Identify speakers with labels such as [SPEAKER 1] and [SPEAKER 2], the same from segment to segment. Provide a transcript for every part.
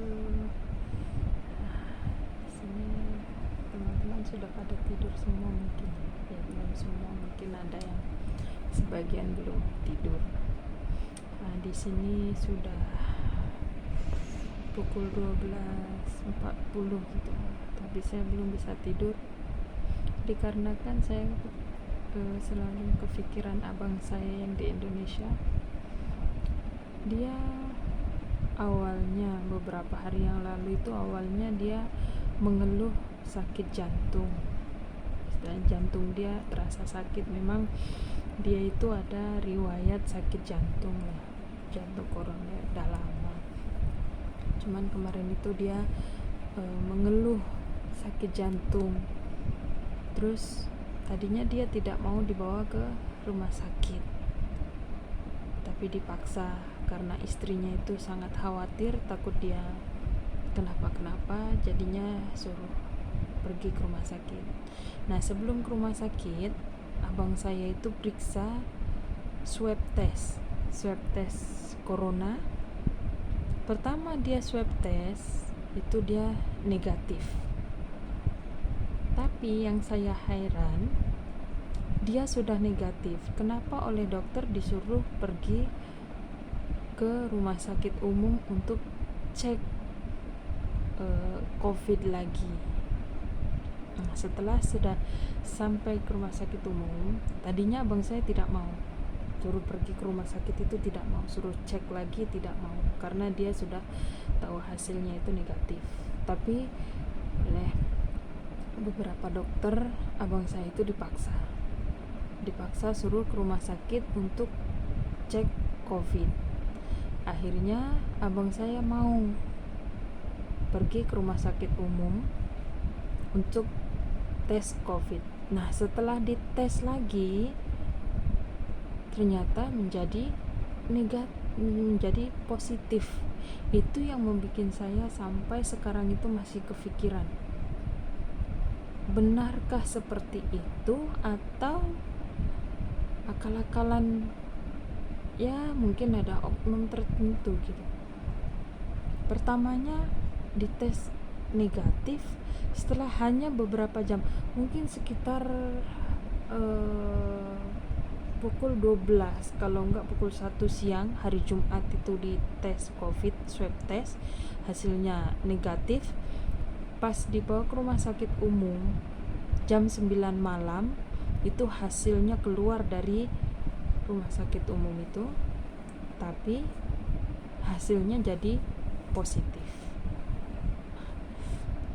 [SPEAKER 1] Eh, di sini teman-teman sudah pada tidur semua mungkin, ya belum semua, mungkin ada yang sebagian belum tidur. Nah, di sini sudah pukul 12.40 gitu, tapi saya belum bisa tidur dikarenakan saya selalu kepikiran abang saya yang di Indonesia. Dia awalnya beberapa hari yang lalu itu awalnya dia mengeluh sakit jantung, dan jantung dia terasa sakit. Memang dia itu ada riwayat sakit jantung ya, jantung koroner udah lama. Cuman kemarin itu dia mengeluh sakit jantung. Terus tadinya dia tidak mau dibawa ke rumah sakit, tapi dipaksa karena istrinya itu sangat khawatir, takut dia kenapa-kenapa, jadinya suruh pergi ke rumah sakit. Nah, sebelum ke rumah sakit, abang saya itu periksa swab test corona. Pertama dia swab test itu dia negatif, tapi yang saya heran, dia sudah negatif, kenapa oleh dokter disuruh pergi ke rumah sakit umum untuk cek COVID lagi. Nah, setelah sudah sampai ke rumah sakit umum, tadinya abang saya tidak mau, suruh pergi ke rumah sakit itu tidak mau, suruh cek lagi tidak mau, karena dia sudah tahu hasilnya itu negatif. Tapi oleh beberapa dokter, abang saya itu dipaksa suruh ke rumah sakit untuk cek COVID. Akhirnya abang saya mau pergi ke rumah sakit umum untuk tes COVID. Nah, setelah dites lagi ternyata menjadi positif. Itu yang membuat saya sampai sekarang itu masih kepikiran, benarkah seperti itu atau akal-akalan, ya mungkin ada oknum tertentu gitu. Pertamanya dites negatif, setelah hanya beberapa jam, mungkin sekitar pukul 12 kalau enggak pukul 1 siang hari Jumat itu dites COVID, swab test, hasilnya negatif. Pas dibawa ke rumah sakit umum jam 9 malam itu hasilnya keluar dari rumah sakit umum itu, tapi hasilnya jadi positif.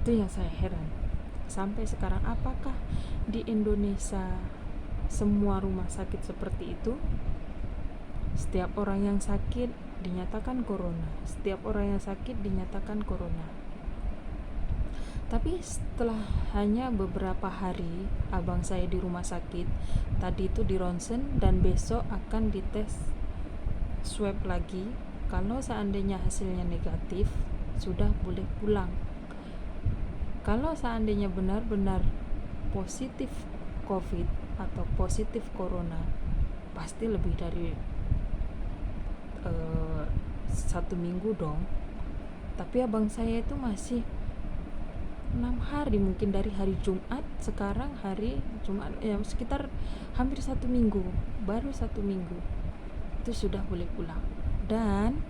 [SPEAKER 1] Itu yang saya heran sampai sekarang, apakah di Indonesia semua rumah sakit seperti itu? Setiap orang yang sakit dinyatakan corona, setiap orang yang sakit dinyatakan corona. Tapi setelah hanya beberapa hari abang saya di rumah sakit, tadi itu di ronsen dan besok akan dites swab lagi. Kalau seandainya hasilnya negatif, sudah boleh pulang. Kalau seandainya benar-benar positif COVID atau positif corona, pasti lebih dari 1 minggu dong. Tapi abang saya itu masih 6 hari, mungkin dari hari Jumat, sekarang hari Jumat ya, sekitar hampir 1 minggu, baru 1 minggu itu sudah boleh pulang. Dan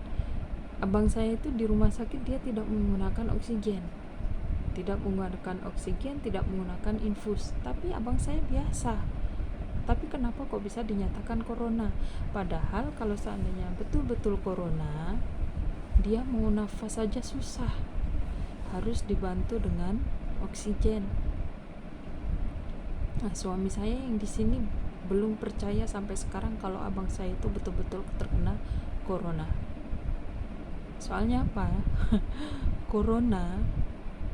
[SPEAKER 1] abang saya itu di rumah sakit dia tidak menggunakan oksigen, tidak menggunakan infus, tapi abang saya biasa. Tapi kenapa kok bisa dinyatakan corona? Padahal kalau seandainya betul-betul corona, dia mau nafas saja susah, harus dibantu dengan oksigen. Nah, suami saya yang di sini belum percaya sampai sekarang kalau abang saya itu betul-betul terkena corona. Soalnya apa? Corona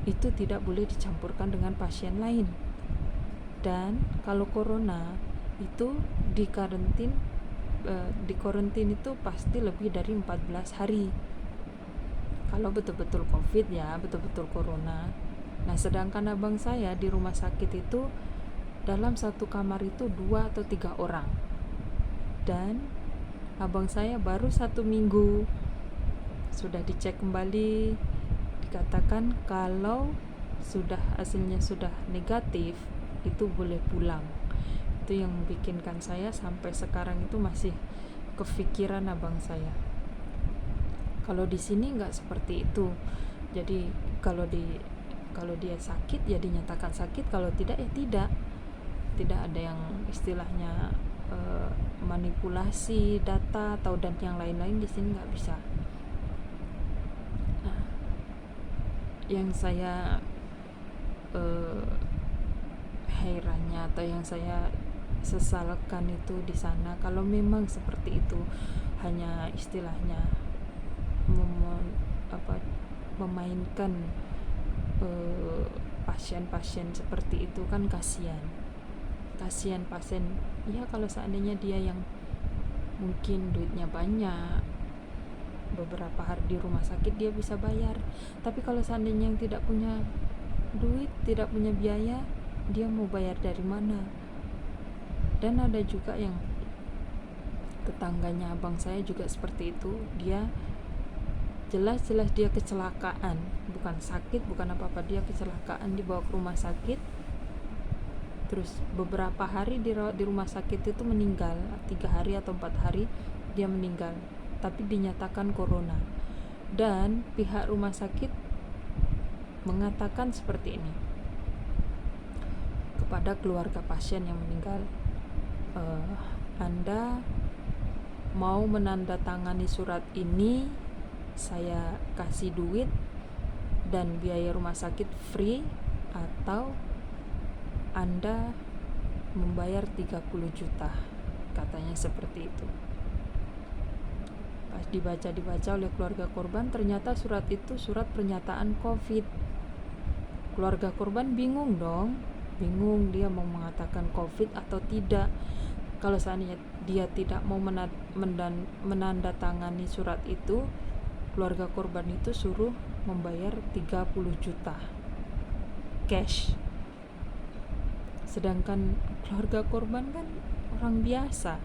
[SPEAKER 1] itu tidak boleh dicampurkan dengan pasien lain. Dan kalau corona itu di karantin itu pasti lebih dari 14 hari. Kalau betul-betul COVID ya, betul-betul corona. Nah, sedangkan abang saya di rumah sakit itu dalam satu kamar itu 2 atau 3 orang. Dan abang saya baru 1 minggu sudah dicek kembali, dikatakan kalau hasilnya sudah negatif itu boleh pulang. Itu yang membikinkan saya sampai sekarang itu masih kepikiran abang saya. Kalau di sini nggak seperti itu. Jadi kalau dia sakit ya dinyatakan sakit, kalau tidak ya tidak ada yang istilahnya manipulasi data atau dan yang lain-lain. Di sini nggak bisa. Nah, yang saya herannya atau yang saya sesalkan itu di sana, kalau memang seperti itu hanya istilahnya memainkan pasien-pasien seperti itu, kan kasihan pasien. Ya kalau seandainya dia yang mungkin duitnya banyak, beberapa hari di rumah sakit dia bisa bayar. Tapi kalau seandainya yang tidak punya duit, tidak punya biaya, dia mau bayar dari mana? Dan ada juga yang tetangganya abang saya juga seperti itu. Dia jelas-jelas dia kecelakaan, bukan sakit, bukan apa-apa, dia kecelakaan, dibawa ke rumah sakit, terus beberapa hari dirawat di rumah sakit itu meninggal, 3 hari atau 4 hari dia meninggal, tapi dinyatakan corona. Dan pihak rumah sakit mengatakan seperti ini kepada keluarga pasien yang meninggal, Anda mau menandatangani surat ini, saya kasih duit dan biaya rumah sakit free, atau Anda membayar 30 juta, katanya seperti itu. Pas dibaca oleh keluarga korban, ternyata surat itu surat pernyataan COVID. Keluarga korban bingung dong, dia mau mengatakan COVID atau tidak. Kalau seandainya dia tidak mau menandatangani surat itu, keluarga korban itu suruh membayar 30 juta cash. Sedangkan keluarga korban kan orang biasa,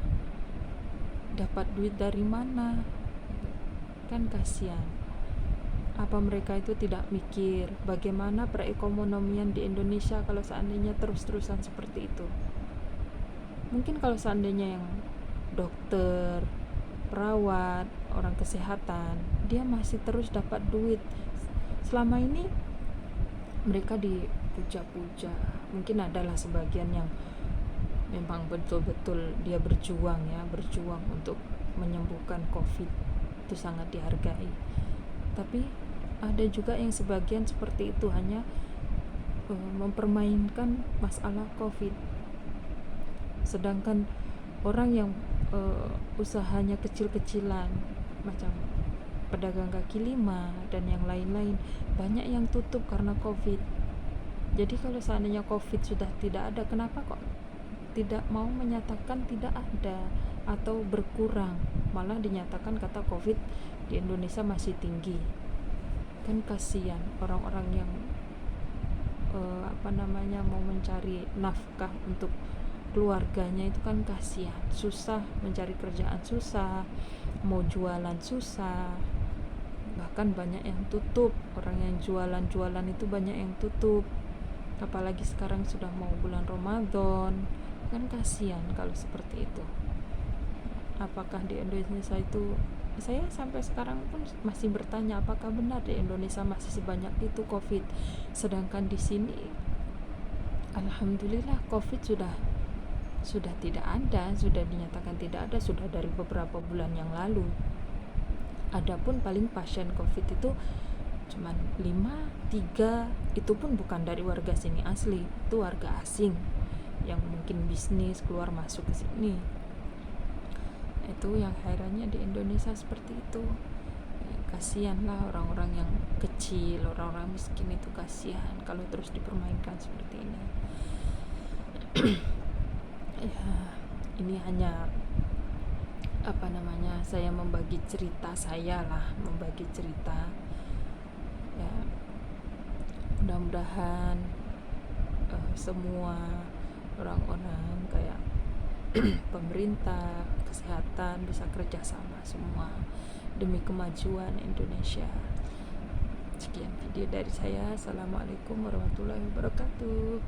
[SPEAKER 1] dapat duit dari mana? Kan kasihan. Apa mereka itu tidak mikir bagaimana perekonomian di Indonesia kalau seandainya terus-terusan seperti itu? Mungkin kalau seandainya yang dokter, perawat, orang kesehatan, dia masih terus dapat duit. Selama ini mereka dipuja-puja. Mungkin adalah sebagian yang memang betul-betul dia berjuang untuk menyembuhkan COVID, itu sangat dihargai. Tapi ada juga yang sebagian seperti itu, hanya mempermainkan masalah COVID. Sedangkan orang yang usahanya kecil-kecilan macam pedagang kaki lima dan yang lain-lain, banyak yang tutup karena COVID. Jadi kalau seandainya COVID sudah tidak ada, kenapa kok tidak mau menyatakan tidak ada atau berkurang, malah dinyatakan kata COVID di Indonesia masih tinggi? Kan kasihan orang-orang yang mau mencari nafkah untuk keluarganya, itu kan kasihan, susah mencari kerjaan, susah mau jualan, susah. Bahkan banyak yang tutup, orang yang jualan itu banyak yang tutup. Apalagi sekarang sudah mau bulan Ramadan, kan kasihan kalau seperti itu. Apakah di Indonesia itu, saya sampai sekarang pun masih bertanya, apakah benar di Indonesia masih sebanyak itu COVID? Sedangkan di sini alhamdulillah COVID sudah tidak ada, sudah dinyatakan tidak ada, sudah dari beberapa bulan yang lalu. Adapun paling pasien COVID itu cuman 3, itu pun bukan dari warga sini asli, itu warga asing yang mungkin bisnis keluar masuk ke sini. Itu yang herannya di Indonesia seperti itu. Kasihanlah orang-orang yang kecil, orang-orang miskin itu kasihan kalau terus dipermainkan seperti ini. Ya, ini hanya saya membagi cerita ya. Mudah-mudahan semua orang-orang kayak pemerintah, kesehatan bisa kerjasama semua demi kemajuan Indonesia. Sekian. video dari saya. Assalamualaikum warahmatullahi wabarakatuh.